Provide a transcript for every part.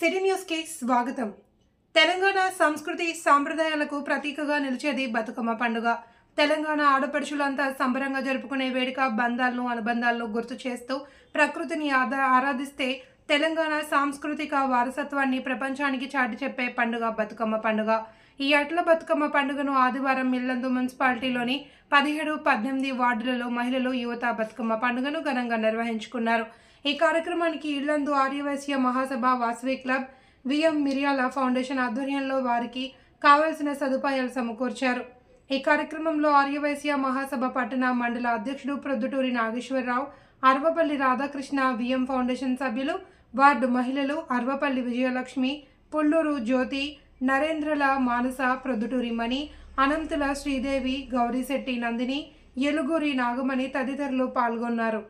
City news కి స్వాగతం. తెలంగాణ సంస్కృతి సాంప్రదాయాలకు ప్రతీకగా నిలిచేది బతుకమ్మ పండుగ. తెలంగాణ ఆడపడుచులంతా సంబరంగా జరుపుకునే వేడుక బంధాలను అనుబంధాలను గుర్తు చేస్తూ ప్రకృతిని ఆరాధిస్తే తెలంగాణ సాంస్కృతిక వారసత్వాన్ని ప్రపంచానికి చాటి చెప్పే పండుగ బతుకమ్మ పండుగ. ఈ అట్ల బతుకమ్మ పండుగను ఆదివారం ఇల్లందు మున్సిపాలిటీలోని 17-18 వార్డులలో మహిళలు యువత బతుకమ్మ పండుగను ఘనంగా నిర్వహించుకున్నారు. ఈ కార్యక్రమానికి ఇల్లందు ఆర్యవైశ్య మహాసభ వాసవి క్లబ్ విఎం మిర్యాల ఫౌండేషన్ ఆధ్వర్యంలో వారికి కావాల్సిన సదుపాయాలు సమకూర్చారు. ఈ కార్యక్రమంలో ఆర్యవైశ్య మహాసభ పట్టణ మండల అధ్యక్షుడు ప్రొద్దుటూరి నాగేశ్వరరావు, అర్వపల్లి రాధాకృష్ణ, విఎం ఫౌండేషన్ సభ్యులు, వార్డు మహిళలు అర్వపల్లి విజయలక్ష్మి, పుల్లూరు జ్యోతి, నరేంద్రల మానస, ప్రొద్దుటూరి మణి, అనంతుల శ్రీదేవి, గౌరీశెట్టి నందిని, ఎలుగూరి నాగమణి తదితరులు పాల్గొన్నారు.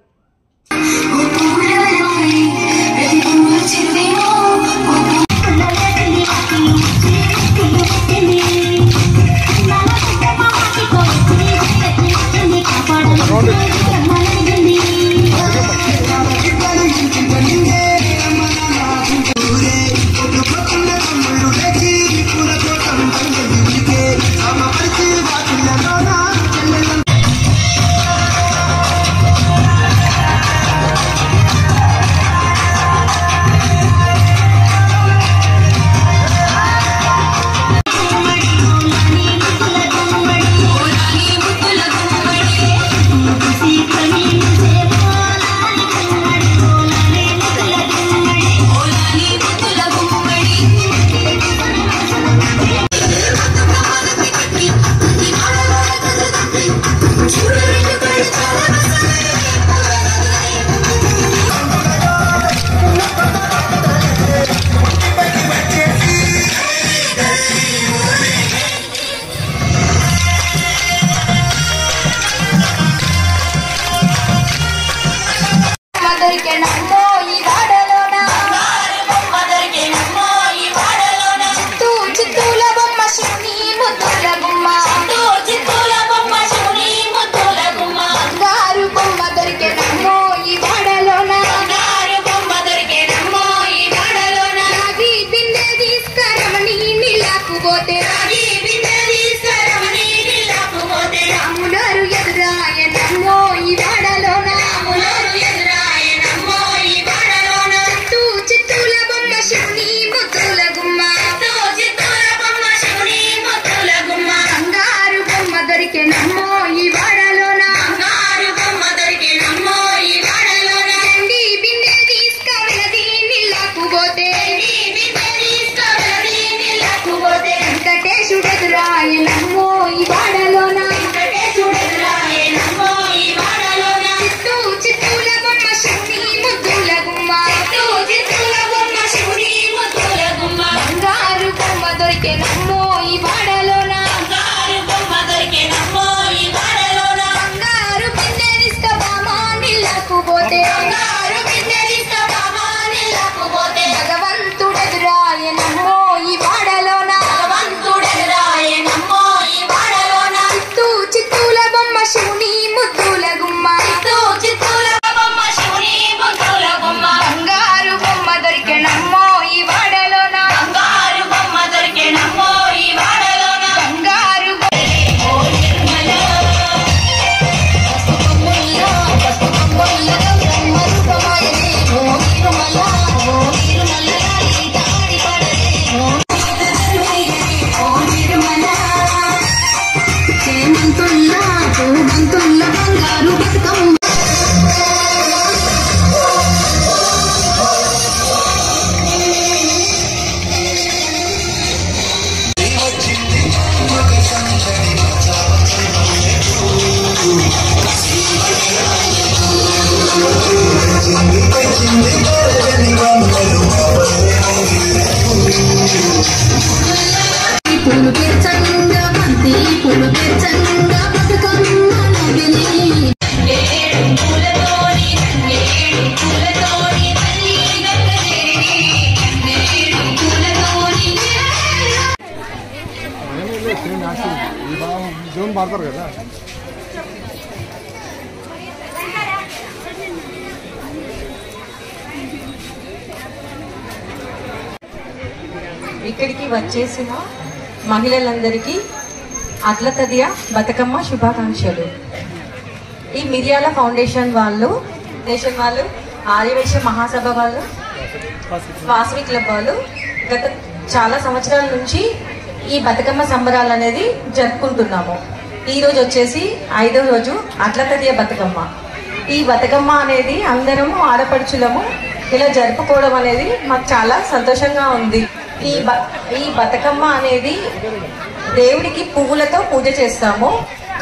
జోన్ మారుతారు కదా. ఇక్కడికి వచ్చేసిన మహిళలందరికీ అట్ల తదియ బతుకమ్మ శుభాకాంక్షలు. ఈ మిర్యాల ఫౌండేషన్ వాళ్ళు, ఆర్యవైశ్య మహాసభ వాళ్ళు, వాసవి క్లబ్ వాళ్ళు గత చాలా సంవత్సరాల నుంచి ఈ బతుకమ్మ సంబరాలు అనేది జరుపుకుంటున్నాము. ఈ రోజు వచ్చేసి 5వ రోజు అట్ల తదియ బతుకమ్మ. ఈ బతుకమ్మ అనేది అందరము ఆడపడుచులము ఇలా జరుపుకోవడం అనేది మాకు చాలా సంతోషంగా ఉంది. ఈ బతుకమ్మ అనేది దేవుడికి పువ్వులతో పూజ చేస్తాము,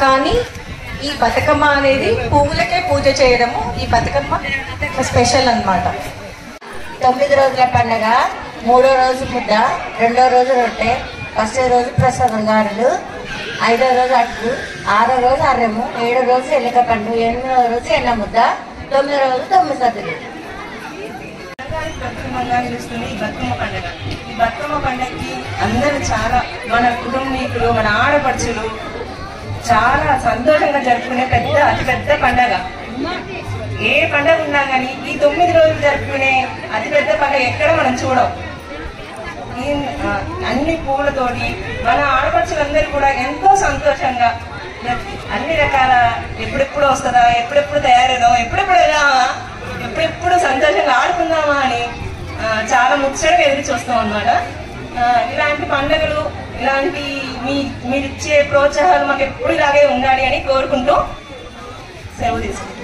కానీ ఈ బతుకమ్మ అనేది పువ్వులకే పూజ చేయడము ఈ బతుకమ్మ స్పెషల్ అన్నమాట. 9 రోజుల పండుగ. 3వ రోజు ముద్ద, 2వ రోజు రొట్టె, 1వ రోజు ప్రసాదం గారెలు, 5వ రోజు అట్లు, 6వ రోజు అర్రము, 7వ రోజు ఎల్లిక పండు, 8వ రోజు ఎన్న ముద్ద, 9వ రోజు 9 సద్దులు. నిలుస్తుంది ఈ బతుకమ్మ పండుగ. ఈ బతుకమ్మ పండుగకి అందరూ చాలా, మన కుటుంబీకులు, మన ఆడపడుచులు చాలా సంతోషంగా జరుపుకునే అతిపెద్ద పండుగ. ఏ పండుగ ఉన్నా కానీ ఈ 9 రోజులు జరుపుకునే అతిపెద్ద పండుగ ఎక్కడ మనం చూడం. ఈ అన్ని పూలతోటి మన ఆడపడుచులందరూ కూడా ఎంతో సంతోషంగా అన్ని రకాల ఎప్పుడెప్పుడు వస్తుందా, ఎప్పుడెప్పుడు తయారైదాం, ఎప్పుడెప్పుడు సంతోషంగా ఆడుకుందామా అని చాలా ముచ్చటగా ఎదురు చూస్తాం అన్నమాట. ఇలాంటి పండుగలు, ఇలాంటి మీరిచ్చే ప్రోత్సాహాలు మాకు ఎప్పుడు ఇలాగే ఉండాలి అని కోరుకుంటూ సెలవు తీసుకుంటాం.